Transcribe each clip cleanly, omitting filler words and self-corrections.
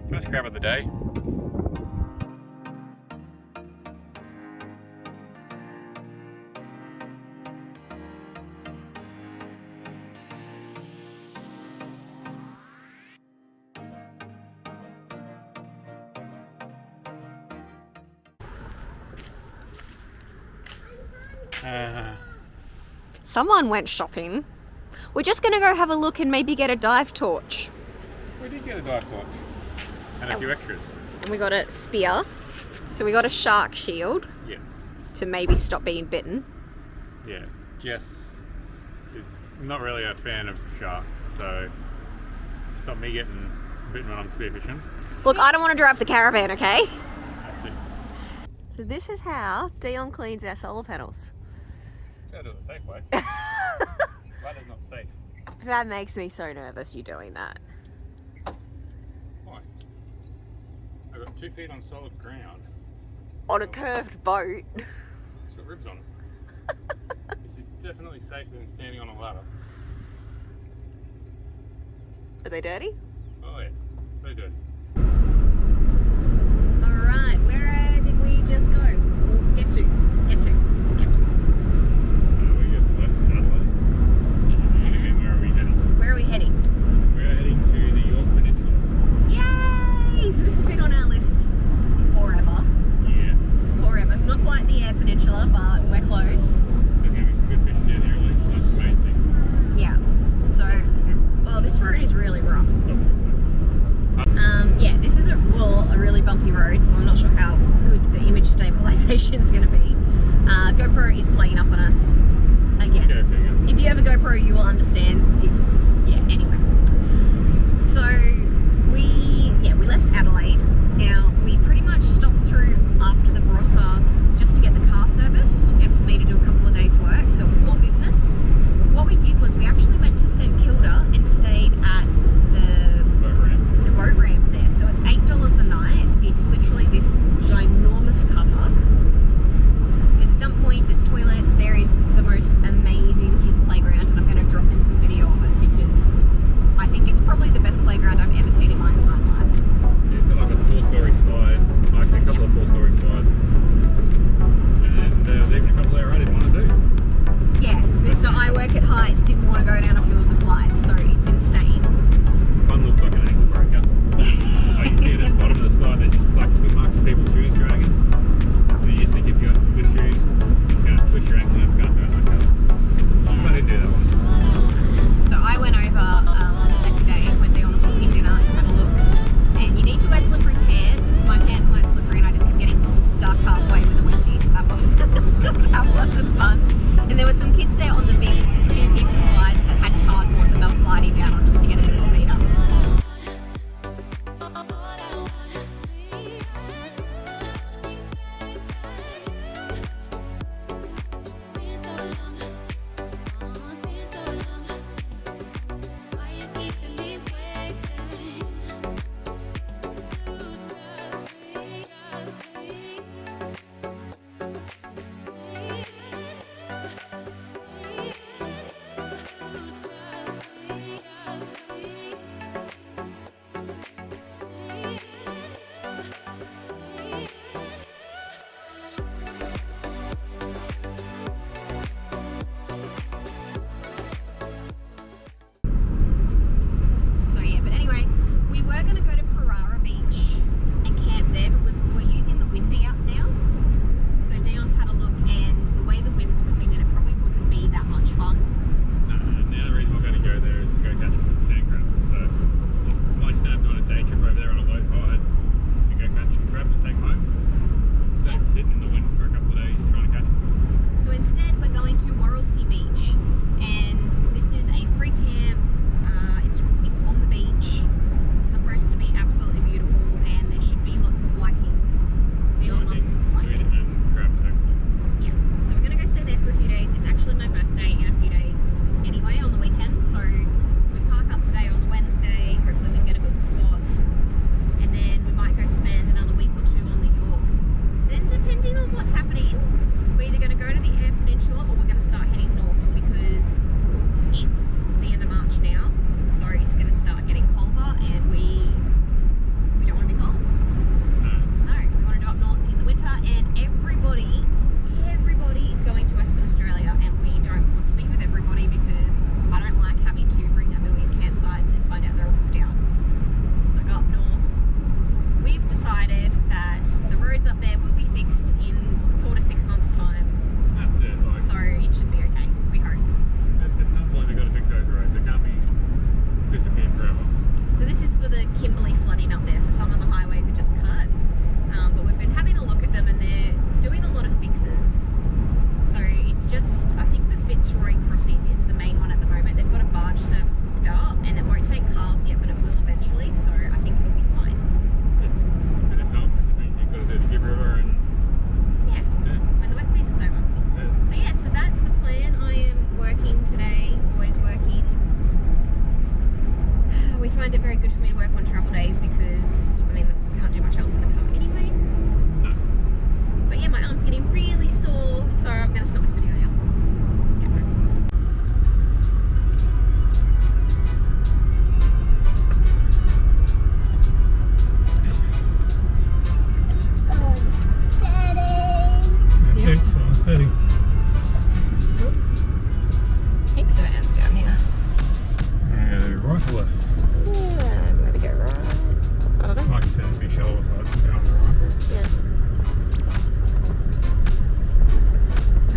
First grab of the day. Someone went shopping. We're just going to go have a look and maybe get a dive torch. We did get a dive torch and a few extras. And we got a spear. So we got a shark shield. Yes. To maybe stop being bitten. Yeah. Jess is not really a fan of sharks, so to stop me getting bitten when I'm spearfishing. Look, I don't want to drive the caravan, okay? That's it. So this is how Dion cleans our solar panels. Gotta do it the safe way. Ladder's not safe. That makes me so nervous, you doing that. Why? I've got 2 feet on solid ground. On a curved boat. It's got ribs on it. This is definitely safer than standing on a ladder. Are they dirty? Oh yeah, so dirty. Alright, where did we just go? Get to. We just left Adelaide. And where are we heading? Where are we heading? We're heading to the Yorke Peninsula. Yay! So this has been on our list forever. Yeah. Forever. It's not quite the Eyre Peninsula, but we're close. There's going to be some good fishing down here at least, so that's the main thing. Yeah. So, well, this road is really rough. Yeah, this is a really bumpy road, so I'm not sure how good the image stabilization is going to be. GoPro is playing up on us again. Go figure. If you have a GoPro, you will understand. Yeah, anyway. So, we left Adelaide. Now, we pretty much stopped through after the Barossa just to get the car serviced and for me to do a couple of days' work, so it was all business. So what we did was we actually went to St Kilda and stayed at the boat ramp there. So it's $8 a night. It's literally this ginormous car park. There's a dump point, there's toilets, there is the most amazing kids playground, and I'm going to drop in some video of it because sheds up there will be fixed in 4 to 6 months' time. That's it. Like, So it should be okay, we hope. at some point they've got to fix those roads. They can't be disappeared forever. So this is for the Kimberley flooding up there, so some of the highways are just cut. But we've been having a look at them and they're doing a lot of fixes. So it's just, I think the Fitzroy crossing is the main one at the moment. They've got a barge service hooked up and it won't take cars yet, but it will eventually, so I think it'll be fine. And if not, which means you've got to do the Gibb River and Yeah, when the wet season's over. So yeah, so that's the plan. I am working today, always working. We find it very good for me to work on travel days because, I mean, I can't do much else in the car anyway. No. But yeah, my arm's getting really sore, so I'm going to stop this video now. That's it, so steady. Heaps of ants down here. Right or left? Yeah, maybe go right. I don't know. Like you said, it'd be shallow if it's down the right. Yeah.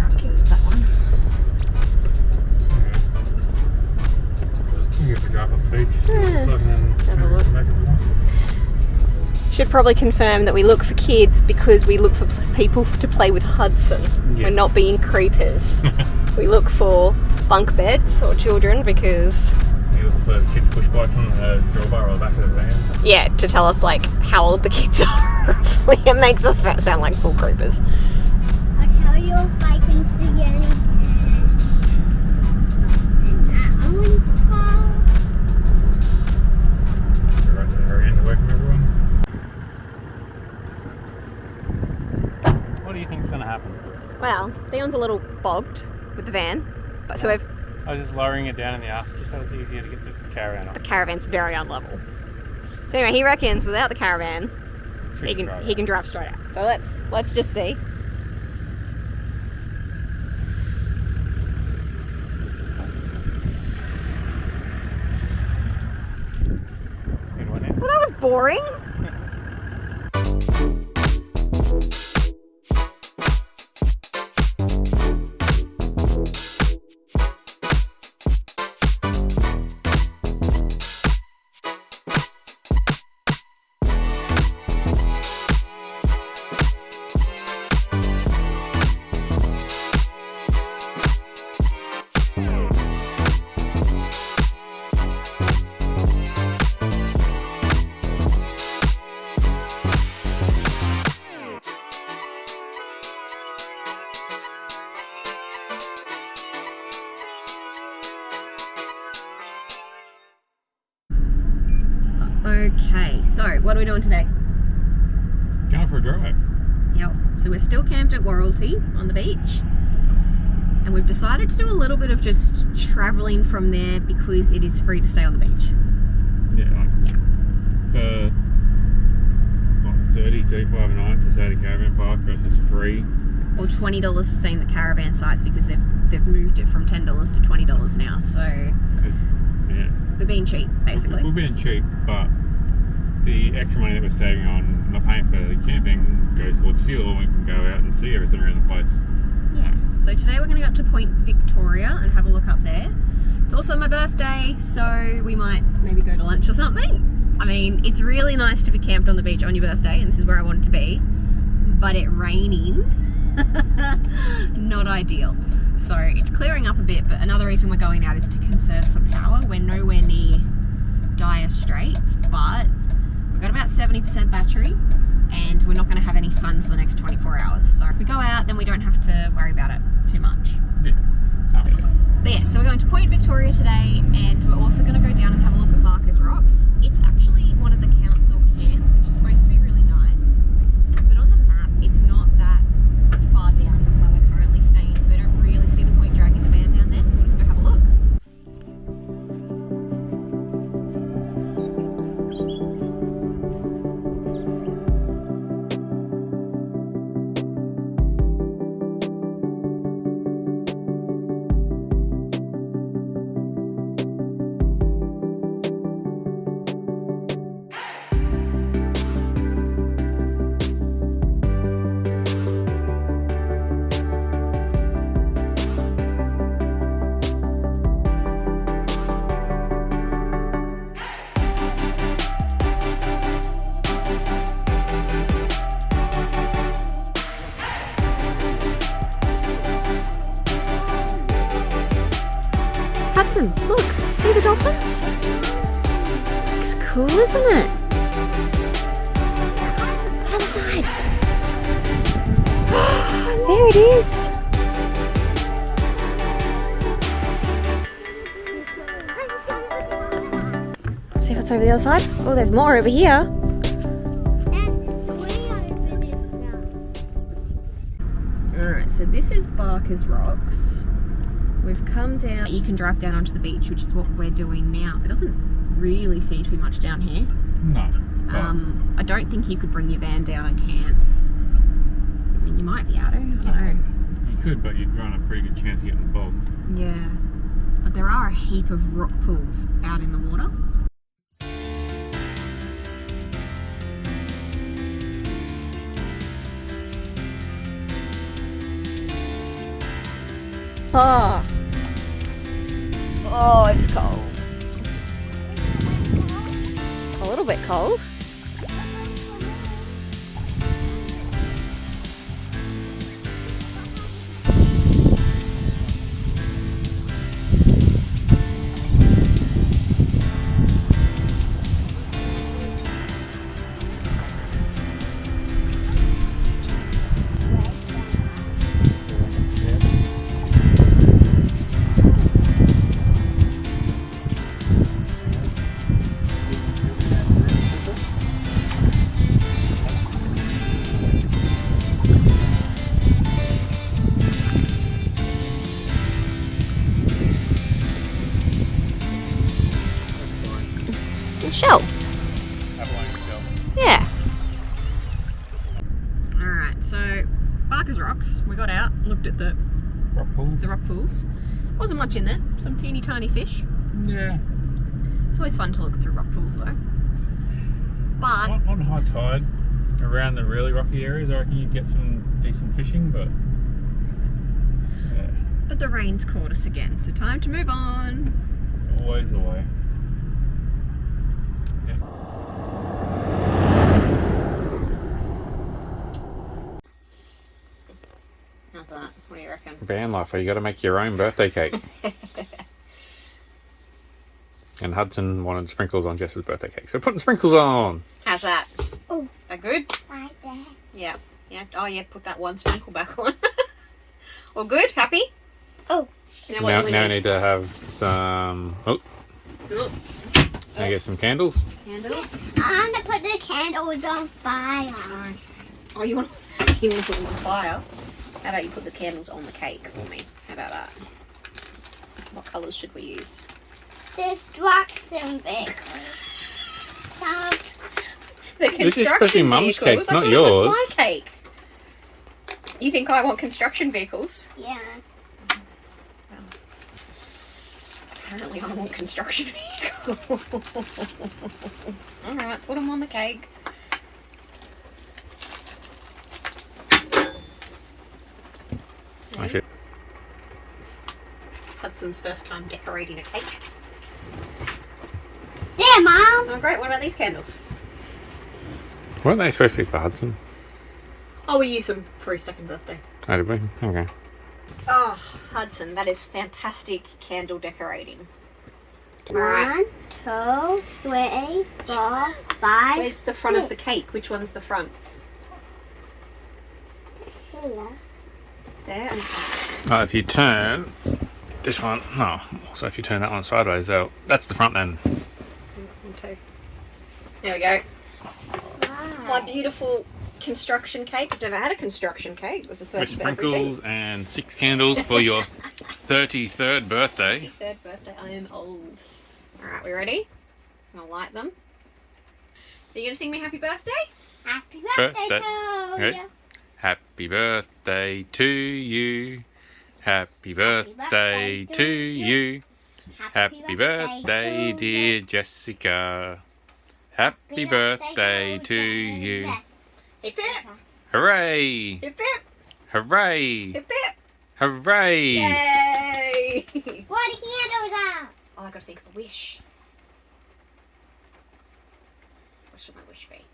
I'll keep that one. Yeah. You have to drive up the beach. Yeah. So then Have a look. come back and forth. Should probably confirm that we look for kids because we look for people to play with Hudson. Yeah. We're not being creepers. We look for bunk beds or children because, You look for kids push bikes on the drawbar or the back of the van. yeah, to tell us like how old the kids are. It makes us sound like full creepers. I'll tell you if I can see anything. And that one's called. Go right to the very end away from everyone. What do you think's going to happen? Well, Theon's a little bogged with the van, but so we've, I was just lowering it down in the ass just so it's easier to get the caravan off. the caravan's very unlevel. So anyway, he reckons without the caravan, he can drive straight out. So let's just see. Good one, yeah. Well, that was boring. Okay, so what are we doing today? Going for a drive. Yep. So we're still camped at Wauraltee on the beach. And we've decided to do a little bit of just travelling from there because it is free to stay on the beach. Yeah, like Yeah. for what, 30, 35 a night to stay at a caravan park versus free. Or $20 to stay in the caravan sites because they've moved it from $10 to $20 now. So It's, yeah. we're being cheap, basically. We're being cheap, but the extra money that we're saving on not paying for the camping goes towards fuel, and we can go out and see everything around the place. Yeah. So today we're going to go up to Point Victoria and have a look up there. It's also my birthday, so we might maybe go to lunch or something. I mean, it's really nice to be camped on the beach on your birthday, and this is where I wanted to be. But it raining, not ideal. So it's clearing up a bit, but another reason we're going out is to conserve some power. We're nowhere near dire straits, but we've got about 70% battery and we're not going to have any sun for the next 24 hours. So if we go out, then we don't have to worry about it too much. Yeah. So, but yeah, so we're going to Point Victoria today, and we're also going to go down and have a look at Barker's Rocks. It's actually one of the council camps, which is supposed to be really nice. But on the map, it's not that far down from where we're currently staying, so we don't really see the point dragging the van down there, so we'll just go have a look. fun. Look, see the dolphins? Looks cool, isn't it? Other side. There it is. See what's over the other side? Oh, there's more over here. Alright, so this is Barker's Rocks. We've come down. You can drive down onto the beach, which is what we're doing now. There doesn't really seem to be much down here. No. I don't think you could bring your van down and camp. I mean, you might be able to. I don't know. You could, but you'd run a pretty good chance of getting bogged. Yeah. But there are a heap of rock pools out in the water. Oh. Oh, it's cold. A little bit cold. Shell. Yeah. Alright, so Barker's Rocks, we got out, looked at the rock pools. Wasn't much in there, some teeny tiny fish. Yeah. It's always fun to look through rock pools though. But On high tide, around the really rocky areas, I reckon you'd get some decent fishing, but yeah. But the rain's caught us again, so time to move on. Always the way. How's that? What do you reckon? Van life, you got to make your own birthday cake. And Hudson wanted sprinkles on Jess's birthday cake, so we're putting sprinkles on. How's that? Oh. That good? Right there. Yeah. Yeah. Oh yeah, put that one sprinkle back on. All good? Happy? Oh. Now we need to have some. Oh. Now get some candles. Candles. I'm gonna put the candles on fire. Oh, you want to put them on fire? How about you put the candles on the cake for me? How about that? What colours should we use? Destruction vehicles. Some. The This is especially Mum's vehicles. cake, not I thought yours. It was my cake. You think I want construction vehicles? Yeah. Apparently I want construction vehicles. Alright, put them on the cake. Okay. Hudson's first time decorating a cake. There, Mom. Oh great, what about these candles? Weren't they supposed to be for Hudson? Oh, we use them for his second birthday. Oh, did we? Okay. Oh, Hudson, that is fantastic candle decorating. 1, 2, 3, 4, 5. Where's the front of the cake? Which one's the front? Here. There. If you turn this one, no. So if you turn that one sideways, that's the front then. Two. There we go. Wow. My beautiful construction cake. I've never had a construction cake. It was the With first of everything. sprinkles and 6 candles for your 33rd birthday. Third birthday. I am old. Alright, we ready? I'm gonna light them. Are you gonna sing me happy birthday? Happy birthday Birthday. to Okay. you. Happy birthday to you. Happy birthday to you. Happy birthday, dear Jessica. Happy birthday to you. Hip hip! Hooray! Hip hip! Hooray! Hip hip! Hooray! Yay! What the candles out? Oh, I gotta think of a wish. What should my wish be?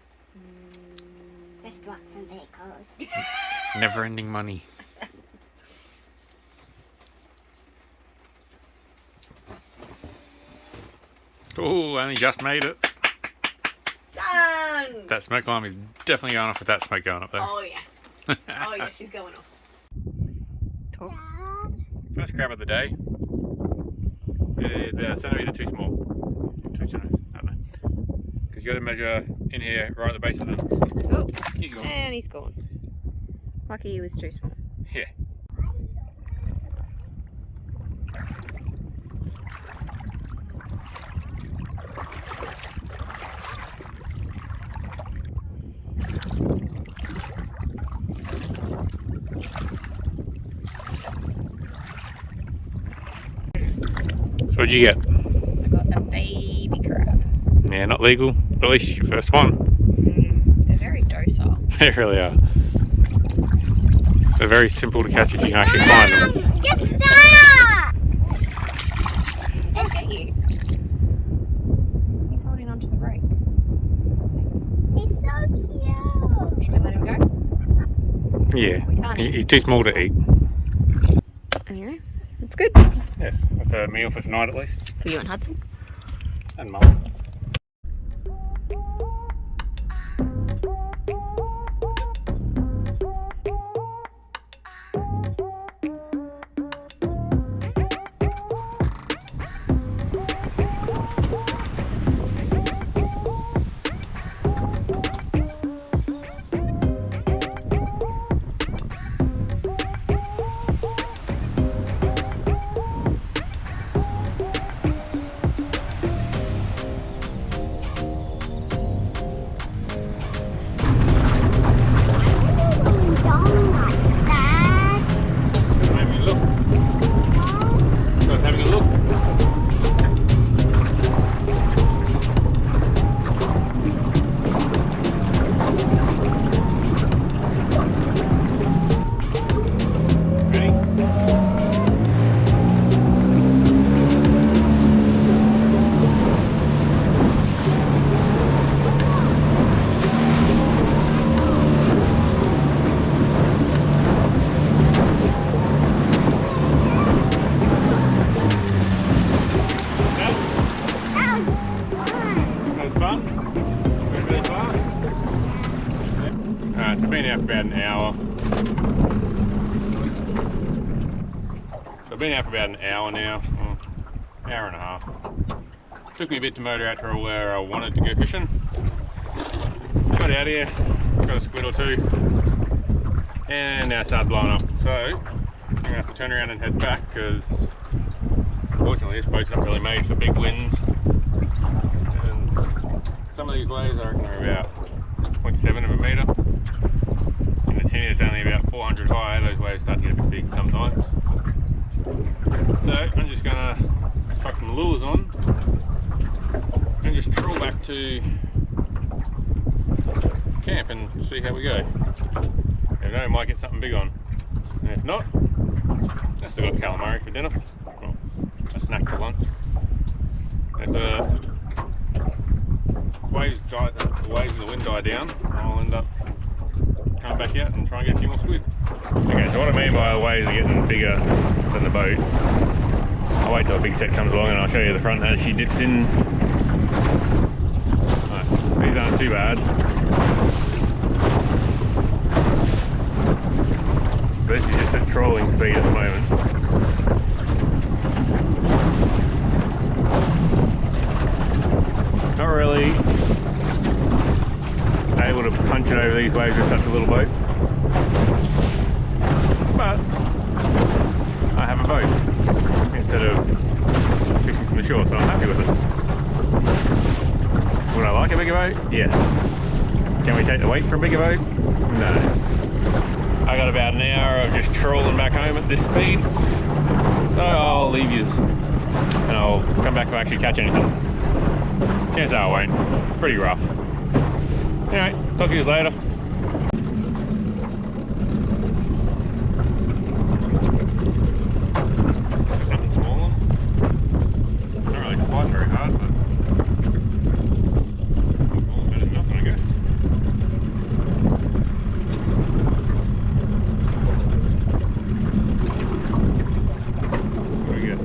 Destruction vehicles. Never ending money. Oh, only just made it. Done! That smoke alarm is definitely going off with that smoke going up there. Oh yeah. Oh yeah, she's going off. Talk. First crab of the day. It is about a centimetre too small. 2 centimetres, I don't know. Because you got to measure in here right at the base of them. Oh, He's gone. and he's gone. Lucky he was too small. Yeah. So what'd you get? I got a baby crab. Yeah, not legal, but at least it's your first one. They're very docile. They really are. They're very simple to catch if you can actually find them. Just stop! Look at you. He's holding onto the rake. He's so cute. Should we let him go? Yeah, We can't eat. he's too small to eat. Anyway, it's good. Yes, that's a meal for tonight at least. For you and Hudson. And Mum. It's been out for about an hour. So I've been out for about an hour now, hour and a half. Took me a bit to motor out to where I wanted to go fishing. Got out here, got a squid or two, and now it started blowing up. So I'm gonna have to turn around and head back because unfortunately this boat's not really made for big winds. And some of these waves I reckon are about 0.7 of a metre. In the tinny it's only about 400 high. Those waves start to get a bit big sometimes. So I'm just going to chuck some lures on and just trawl back to camp and see how we go. If not, I might get something big on. And if not, I've still got calamari for dinner. Well, a snack for lunch. As the waves and the wind die down, I'll end up coming back out and try and get a few more squid. Okay, so what I mean by the waves are getting bigger than the boat, I'll wait till a big set comes along and I'll show you the front as she dips in. Right, these aren't too bad. This is just at trolling speed at the moment. Not really able to punch it over these waves with such a little boat, but I have a boat instead of fishing from the shore, so I'm happy with it. Would I like a bigger boat? Yes. Can we take the weight for a bigger boat? No. I got about an hour of just trawling back home at this speed, so I'll leave yous and I'll come back and actually catch anything. Chances are I won't. Pretty rough. Anyway, talk to you later. Something small. Not really fighting very hard, but better than nothing, I guess. What do we get?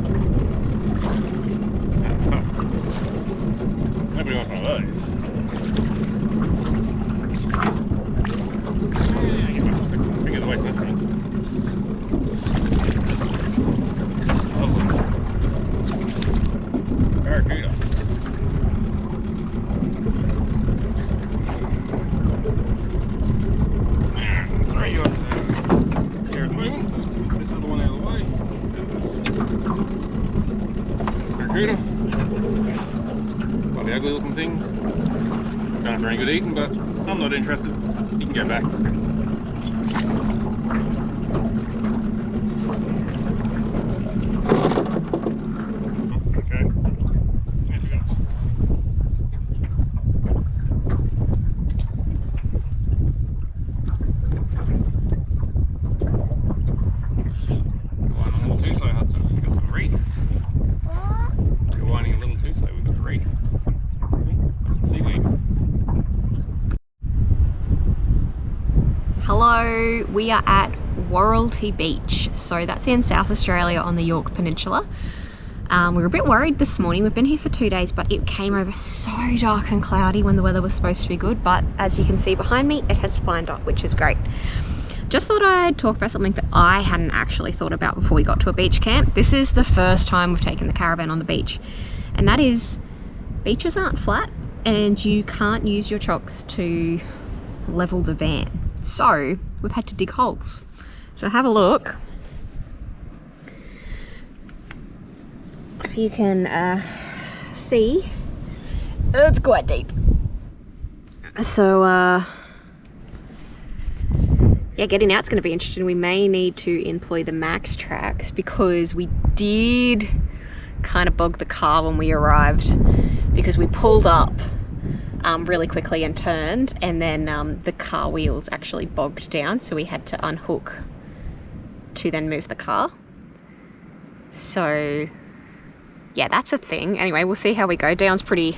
eaten, but I'm not interested. You can go back. Okay. There we go. One a little too slow, Hudson. We've got some reef. You're winding a little too slow. We've got the reef. Seaweed. Hello, we are at Wauraltee Beach. So that's in South Australia on the Yorke Peninsula. We were a bit worried this morning. We've been here for 2 days, but it came over so dark and cloudy when the weather was supposed to be good. But as you can see behind me, it has fined up, which is great. Just thought I'd talk about something that I hadn't actually thought about before we got to a beach camp. This is the first time we've taken the caravan on the beach, and that is, beaches aren't flat and you can't use your chocks to level the van. So we've had to dig holes. So have a look. If you can see, it's quite deep. So yeah, getting out's going to be interesting. We may need to employ the max tracks because we did kind of bog the car when we arrived, because we pulled up really quickly and turned, and then the car wheels actually bogged down, so we had to unhook to then move the car. So yeah, that's a thing. Anyway, we'll see how we go. Dion's pretty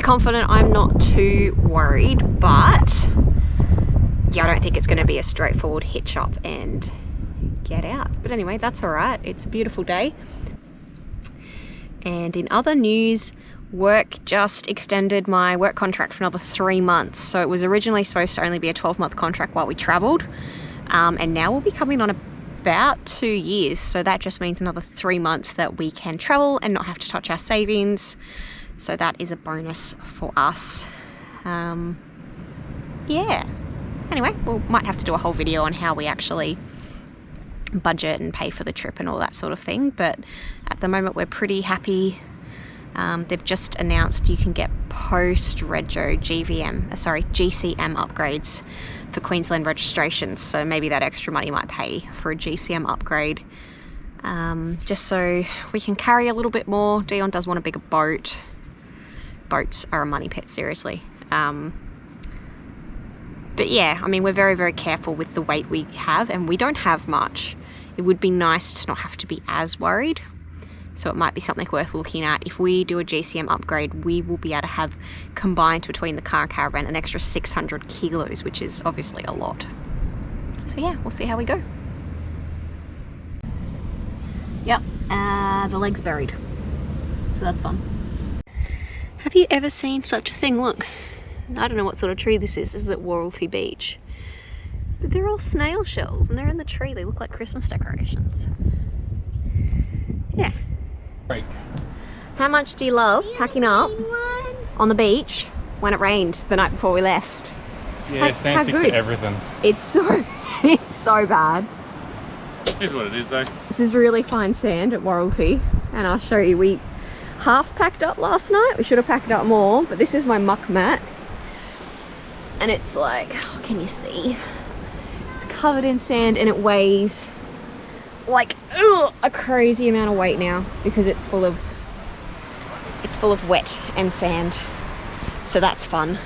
confident. I'm not too worried, but yeah, I don't think it's going to be a straightforward hitch up and get out. But anyway, that's all right. It's a beautiful day. And in other news, work just extended my work contract for another 3 months. So it was originally supposed to only be a 12-month contract while we travelled, and now we'll be coming on about 2 years. So that just means another 3 months that we can travel and not have to touch our savings. So that is a bonus for us. Yeah. Anyway, we might have to do a whole video on how we actually budget and pay for the trip and all that sort of thing. But at the moment, we're pretty happy. They've just announced you can get post-rego GCM upgrades for Queensland registrations. So maybe that extra money might pay for a GCM upgrade, just so we can carry a little bit more. Dion does want a bigger boat. Boats are a money pit, seriously. But yeah, I mean, we're very, very careful with the weight we have, and we don't have much. It would be nice to not have to be as worried. So it might be something worth looking at. If we do a GCM upgrade, we will be able to have combined between the car and caravan an extra 600 kilos, which is obviously a lot. So yeah, we'll see how we go. Yep, the leg's buried. So that's fun. Have you ever seen such a thing? Look, I don't know what sort of tree this is. This is at Wauraltee Beach. But they're all snail shells and they're in the tree. They look like Christmas decorations. Yeah. Break. How much do you love packing up on the beach when it rained the night before we left? Yeah, sand sticks to everything. It's so bad. Here's what it is though. This is really fine sand at Wauraltee, and I'll show you. We half packed up last night. We should have packed up more, but this is my muck mat. And it's like, oh, can you see? It's covered in sand and it weighs like a crazy amount of weight now because it's full of wet and sand. So that's fun.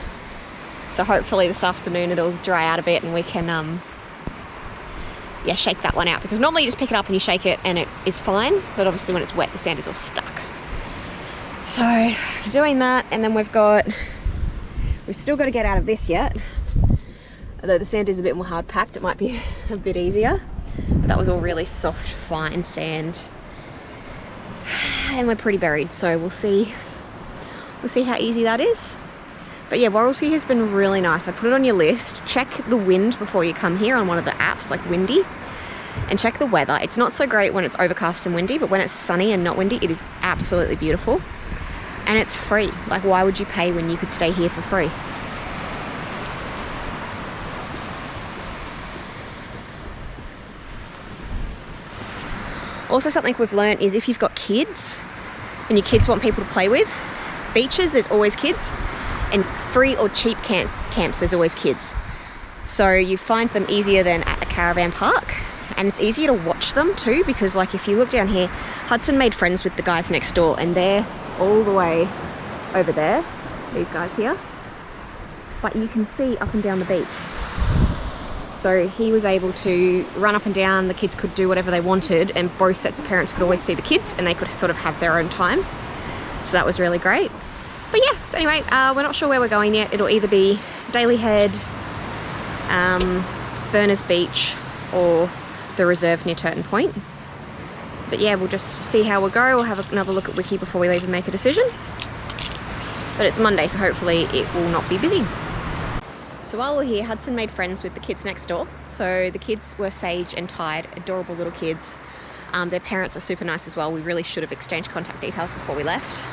So hopefully this afternoon it'll dry out a bit and we can yeah, shake that one out, because normally you just pick it up and you shake it and it is fine, but obviously when it's wet the sand is all stuck. So doing that, and then we've still got to get out of this yet. Although the sand is a bit more hard packed, it might be a bit easier. But that was all really soft, fine sand. And we're pretty buried, so we'll see how easy that is. But yeah, Wauraltee has been really nice. I put it on your list. Check the wind before you come here on one of the apps, like Windy. And check the weather. It's not so great when it's overcast and windy, but when it's sunny and not windy, it is absolutely beautiful. And it's free. Like, why would you pay when you could stay here for free? Also, something we've learned is if you've got kids and your kids want people to play with, beaches, there's always kids. And free or cheap camps, there's always kids. So you find them easier than at a caravan park, and it's easier to watch them too, because like if you look down here, Hudson made friends with the guys next door, and they're all the way over there, these guys here, but you can see up and down the beach. So he was able to run up and down, the kids could do whatever they wanted, and both sets of parents could always see the kids and they could sort of have their own time. So that was really great. But yeah, so anyway, we're not sure where we're going yet. It'll either be Daly Head, Berners Beach, or the reserve near Turton Point. But yeah, we'll just see how we'll go. We'll have another look at Wiki before we leave and make a decision. But it's Monday, so hopefully it will not be busy. So while we're here, Hudson made friends with the kids next door. So the kids were Sage and Tide, adorable little kids. Their parents are super nice as well. We really should have exchanged contact details before we left.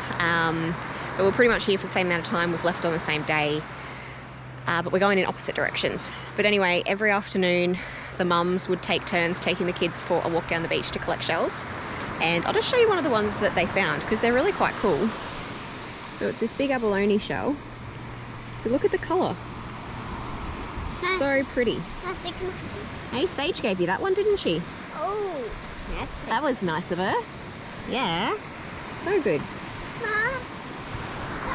But we're pretty much here for the same amount of time. We've left on the same day, but we're going in opposite directions. But anyway, every afternoon, the mums would take turns taking the kids for a walk down the beach to collect shells. And I'll just show you one of the ones that they found, because they're really quite cool. So it's this big abalone shell. But look at the colour. So pretty. Hey, Sage gave you that one, didn't she? Oh, That was nice of her. Yeah, so good.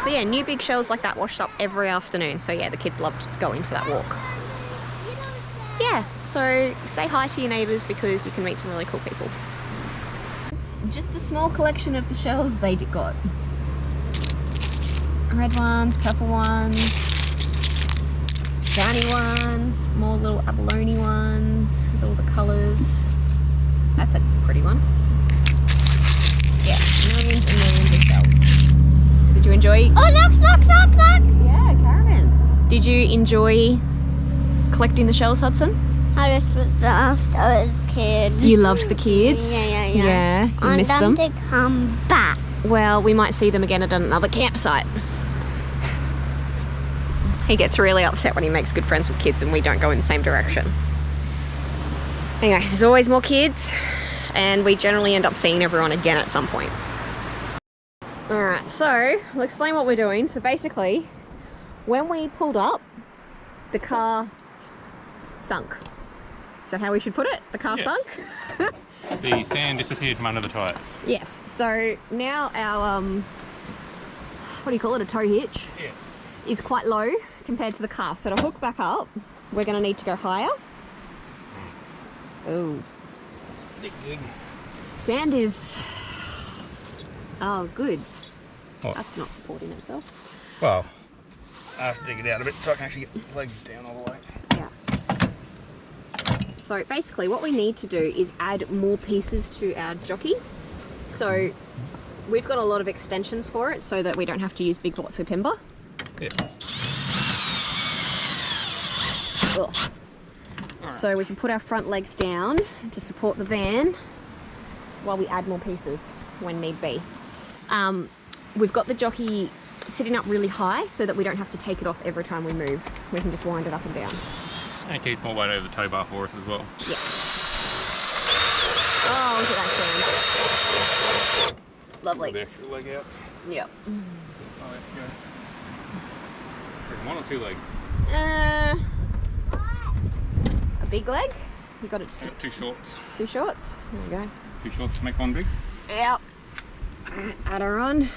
So yeah, new big shells like that washed up every afternoon. So yeah, the kids loved going for that walk. Yeah, so say hi to your neighbours because you can meet some really cool people. It's just a small collection of the shells they got. Red ones, purple ones, shiny ones, more little abalone ones with all the colours. That's a pretty one. Yeah, millions and millions of shells. Did you enjoy? Oh, look! Yeah, caravan. Did you enjoy collecting the shells, Hudson? I just loved those kids. You loved the kids? Yeah. Yeah, you I missed want them? to come back. Well, we might see them again at another campsite. He gets really upset when he makes good friends with kids and we don't go in the same direction. Anyway, there's always more kids, and we generally end up seeing everyone again at some point. Alright, so I'll explain what we're doing. So basically, when we pulled up, the car sunk. Is that how we should put it? The car Yes. sunk? The sand disappeared from under the tyres. Yes, so now our, what do you call it, a tow hitch, Yes. is quite low compared to the car. So to hook back up, we're going to need to go higher. Oh, Dig. sand is, oh good. What? That's not supporting itself. Well, I have to dig it out a bit so I can actually get the legs down all the way. Yeah. So basically what we need to do is add more pieces to our jockey. So we've got a lot of extensions for it so that we don't have to use big blocks of timber. Yeah. Ugh. So we can put our front legs down to support the van while we add more pieces when need be. We've got the jockey sitting up really high so that we don't have to take it off every time we move. We can just wind it up and down. And keep more weight over the tow bar for us as well. Yeah. Oh, look at that sand. Lovely. The extra leg out. Yep. Oh, there you go. One or two legs? A big leg? You got it. Got two shorts. Two shorts. There we go. Two shorts to make one big. Yep. Add her on.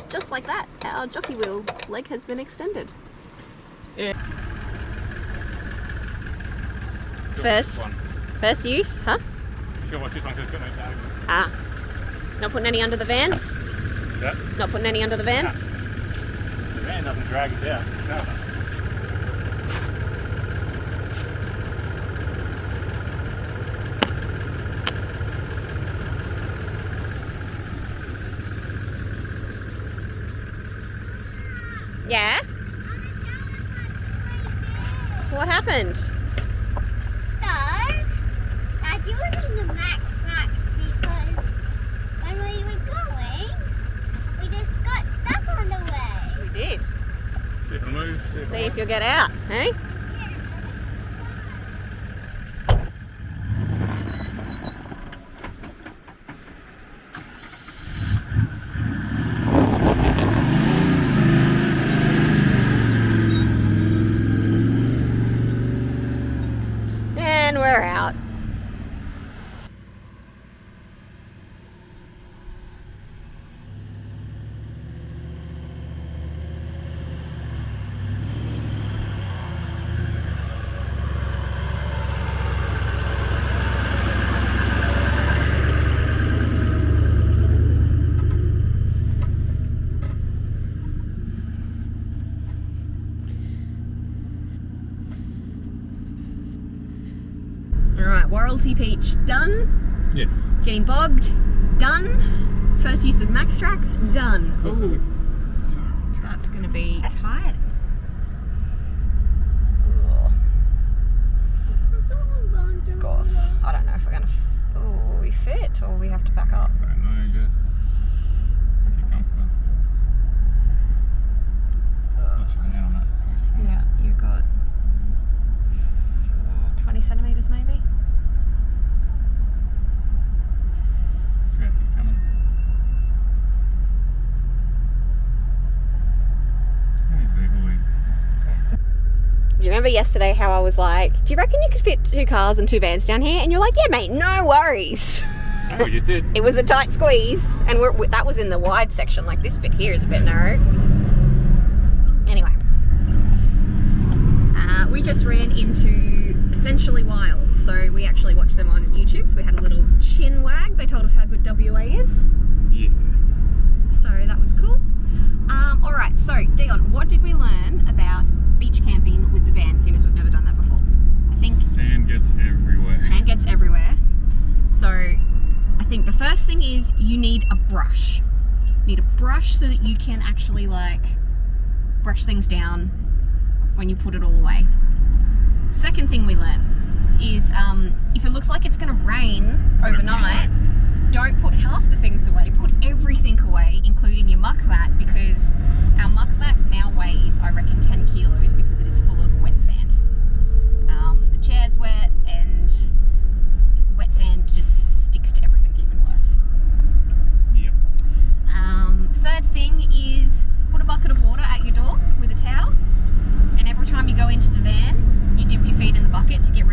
Just like that, our jockey wheel leg has been extended. Yeah. First use, huh? Sure, watch this one because it's got no tag. Ah. Not putting any under the van? Yeah. Not putting any under the van? No. The van doesn't drag it out. No. Yeah? What happened? So, I was using the max because when we were going, we just got stuck on the way. We did. See if it'll move. See if you'll get out, hey? And we're out. Alright, Wauraltee Beach done. Yes. Getting bogged, done. First use of Max Tracks, done. Ooh, that's gonna be tight. Of course, I don't know if we're gonna. Oh, we fit or we have to back up. I don't know, just if you're comfortable. Let's lay down on that. Yeah, you got 20 centimeters maybe. Yeah, keep coming. Hey, big boy. Do you remember yesterday how I was like, do you reckon you could fit 2 cars and 2 vans down here? And you're like, yeah, mate, no worries. No, we just did. It was a tight squeeze, and that was in the wide section. Like this bit here is a bit narrow. Anyway, we just ran into Essentially Wild, so we actually watched them on YouTube. So we had a little chin wag. They told us how good WA is. Yeah. So that was cool. All right, so Dion, what did we learn about beach camping with the van, seeing as we've never done that before? I think Sand gets everywhere. sand gets everywhere. So I think the first thing is you need a brush. You need a brush so that you can actually like brush things down when you put it all away. Second thing we learned is if it looks like it's going to rain overnight, don't put half the things away, put everything away, including your muck mat, because our muck mat now weighs, I reckon, 10 kilos because it is full of wet sand. The chair's wet and wet sand just sticks to everything even worse. Yep. Third thing is put a bucket of water at your door with a towel, and every time you go into the van, you dip your feet in the bucket to get